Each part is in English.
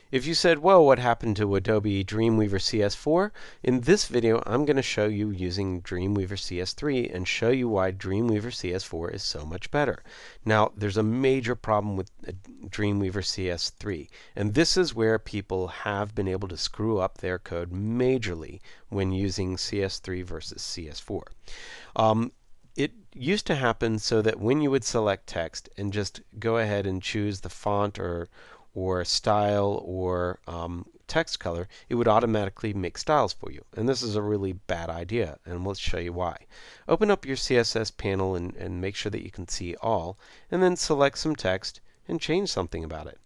If you said, whoa, what happened to Adobe Dreamweaver CS4? In this video, I'm going to show you using Dreamweaver CS3 and show you why Dreamweaver CS4 is so much better. Now, there's a major problem with Dreamweaver CS3, and this is where people have been able to screw up their code majorly when using CS3 versus CS4. It used to happen so that when you would select text and just go ahead and choose the font or style or text color, it would automatically make styles for you. And this is a really bad idea, and let's show you why. Open up your CSS panel and make sure that you can see all, and then select some text and change something about it.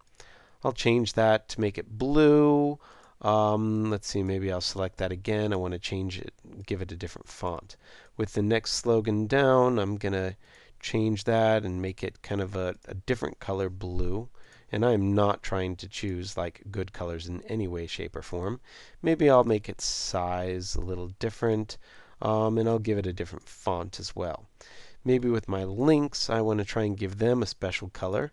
I'll change that to make it blue. Let's see, maybe I'll select that again. I want to change it, give it a different font. With the next slogan down, I'm going to change that and make it kind of a different color blue. And I'm not trying to choose like good colors in any way, shape, or form. Maybe I'll make its size a little different, and I'll give it a different font as well. Maybe with my links, I want to try and give them a special color.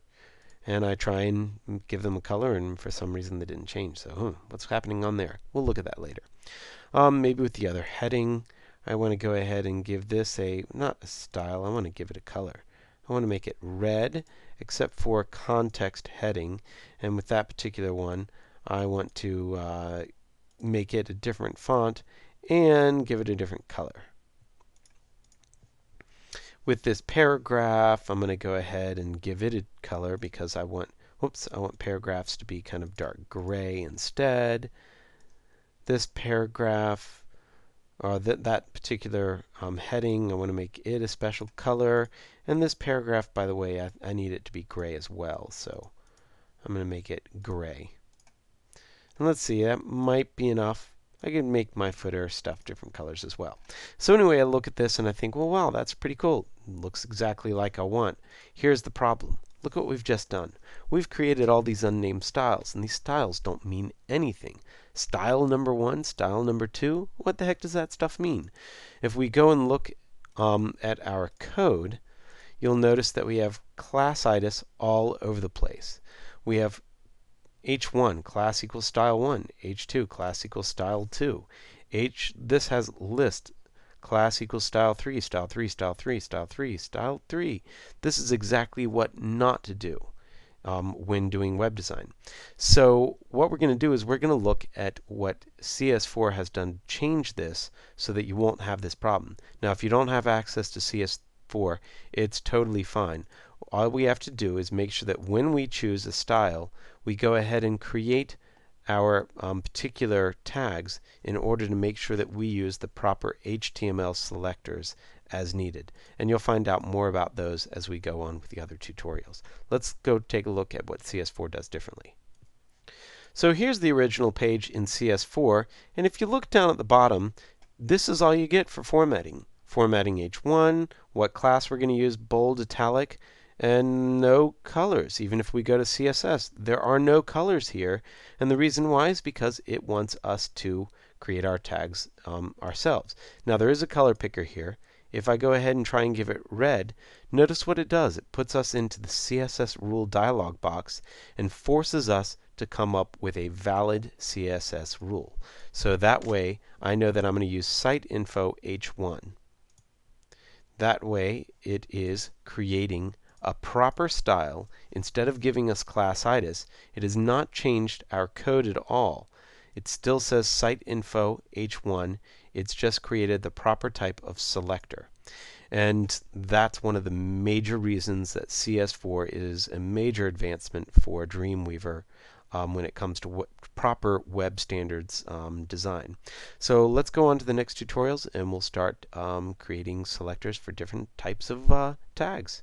And I try and give them a color, and for some reason they didn't change. So, what's happening on there? We'll look at that later. Maybe with the other heading, I want to go ahead and give this not a style, I want to give it a color. I want to make it red, except for context heading. And with that particular one, I want to make it a different font and give it a different color. With this paragraph, I'm going to go ahead and give it a color because I want paragraphs to be kind of dark gray instead. This paragraph, or that particular heading, I want to make it a special color. And this paragraph, by the way, I need it to be gray as well. So I'm going to make it gray. And let's see, that might be enough. I can make my footer stuff different colors as well. So anyway, I look at this and I think, well, wow, that's pretty cool. It looks exactly like I want. Here's the problem. Look what we've just done. We've created all these unnamed styles, and these styles don't mean anything. Style number 1, style number 2, what the heck does that stuff mean? If we go and look at our code, you'll notice that we have class-itis all over the place. We have H1, class equals style 1. H2, class equals style 2. This has list, class equals style 3, style 3, style 3, style 3, style 3. This is exactly what not to do when doing web design. So what we're going to do is we're going to look at what CS4 has done to change this so that you won't have this problem. Now, if you don't have access to CS4, it's totally fine. All we have to do is make sure that when we choose a style, we go ahead and create our particular tags in order to make sure that we use the proper HTML selectors as needed. And you'll find out more about those as we go on with the other tutorials. Let's go take a look at what CS4 does differently. So here's the original page in CS4, and if you look down at the bottom, this is all you get for formatting. Formatting H1, what class we're going to use, bold, italic, and no colors. Even if we go to CSS, there are no colors here, and the reason why is because it wants us to create our tags ourselves. Now there is a color picker here. If I go ahead and try and give it red, notice what it does. It puts us into the CSS rule dialog box and forces us to come up with a valid CSS rule. So that way I know that I'm going to use site info H1. That way it is creating a proper style. Instead of giving us class-itis, it has not changed our code at all. It still says site info H1. It's just created the proper type of selector. And that's one of the major reasons that CS4 is a major advancement for Dreamweaver when it comes to proper web standards design. So let's go on to the next tutorials and we'll start creating selectors for different types of tags.